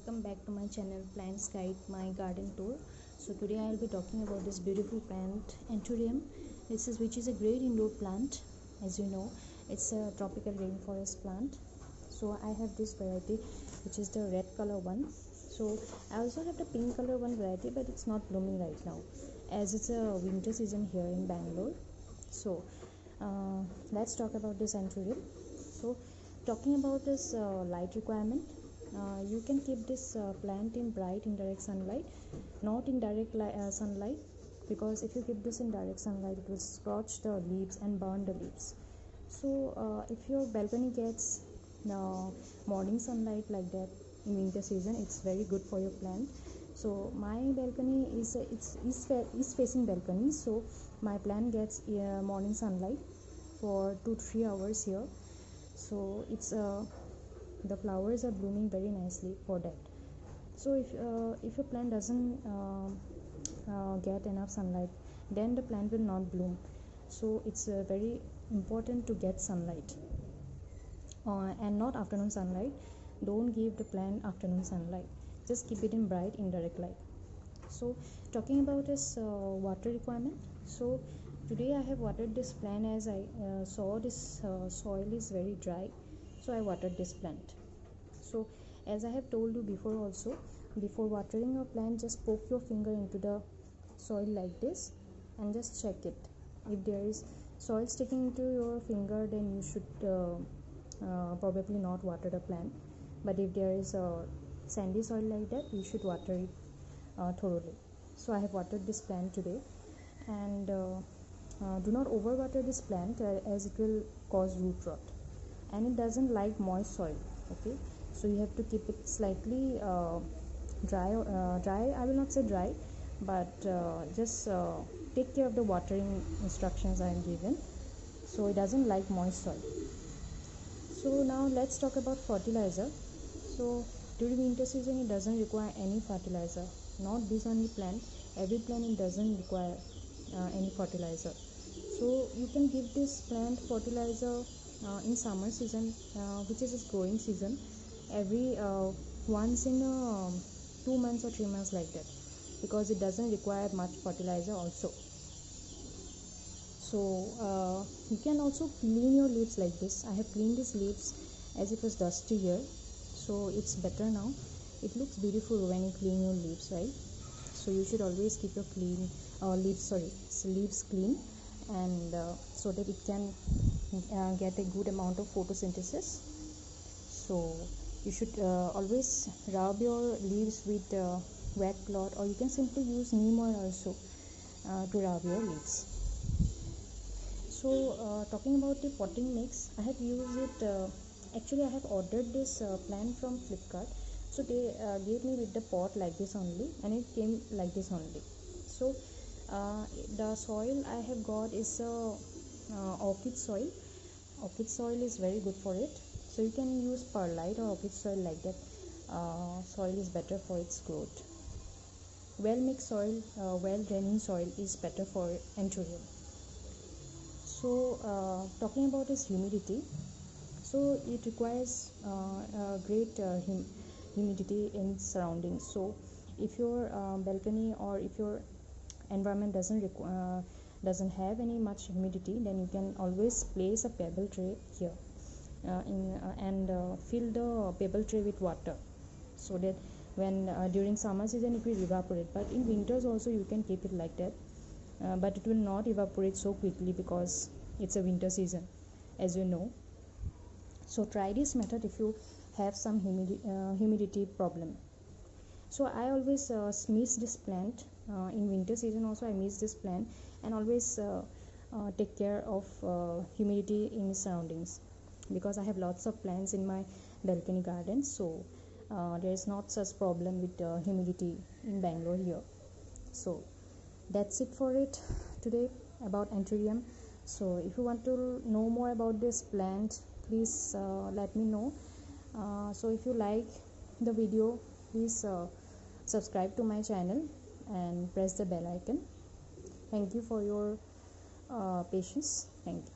welcome back to my channel Plants Guide My Garden Tour. So today I will be talking about this beautiful plant Anthurium. Which is a great indoor plant. As you know, it's a tropical rainforest plant. So I have this variety, which is the red color one. So I also have the pink color one variety, but it's not blooming right now as it's a winter season here in Bangalore. So let's talk about this Anthurium. So talking about this light requirement, you can keep this plant in bright indirect sunlight, not in direct sunlight, because if you keep this in direct sunlight it will scorch the leaves and burn the leaves. So if your balcony gets morning sunlight like that in winter season, it's very good for your plant. So my balcony is east facing balcony, so my plant gets morning sunlight for 2 to 3 hours here. So it's the flowers are blooming very nicely for that. So if your plant doesn't get enough sunlight, then the plant will not bloom. So it's very important to get sunlight, and not afternoon sunlight. Don't give the plant afternoon sunlight, just keep it in bright indirect light. So talking about this water requirement, so today I have watered this plant as I saw this soil is very dry, so I watered this plant. So as I have told you before also, before watering your plant, just poke your finger into the soil like this and just check it. If there is soil sticking into your finger, then you should probably not water the plant. But if there is a sandy soil like that, you should water it thoroughly. So I have watered this plant today, and do not overwater this plant as it will cause root rot, and it doesn't like moist soil. Okay, so you have to keep it slightly dry. I will not say dry, but just take care of the watering instructions I am given. So it doesn't like moist soil. So now let's talk about fertilizer. So during winter season it doesn't require any fertilizer. Not this only plant, every plant it doesn't require any fertilizer. So you can give this plant fertilizer in summer season, which is its growing season, every once in 2 months or 3 months like that, because it doesn't require much fertilizer also. So you can also clean your leaves like this. I have cleaned these leaves as it was dusty here, so it's better now. It looks beautiful when you clean your leaves, right? So you should always keep your leaves clean, and so that it can get a good amount of photosynthesis. So you should always rub your leaves with wet cloth, or you can simply use neem oil also to rub your leaves. So talking about the potting mix, I have used it. Actually, I have ordered this plant from Flipkart. So they gave me with the pot like this only, and it came like this only. So the soil I have got is orchid soil. Orchid soil is very good for it. So you can use perlite or orchid soil like that. Soil is better for its growth. Well mixed soil, well draining soil is better for Anthurium. So talking about its humidity, so it requires great humidity in surroundings. So if your balcony or if your environment doesn't have any much humidity, then you can always place a pebble tray here and fill the pebble tray with water, so that when during summer season it will evaporate. But in winters also you can keep it like that, but it will not evaporate so quickly because it's a winter season, as you know. So try this method if you have some humidity problem. So I always mix this plant in winter season also. I mix this plant and always take care of humidity in surroundings, because I have lots of plants in my balcony garden. So there is not such problem with humidity in Bangalore here. So that's it for it today about Anthurium. So if you want to know more about this plant, please let me know. So if you like the video, please subscribe to my channel and press the bell icon. Thank you for your patience. Thank you.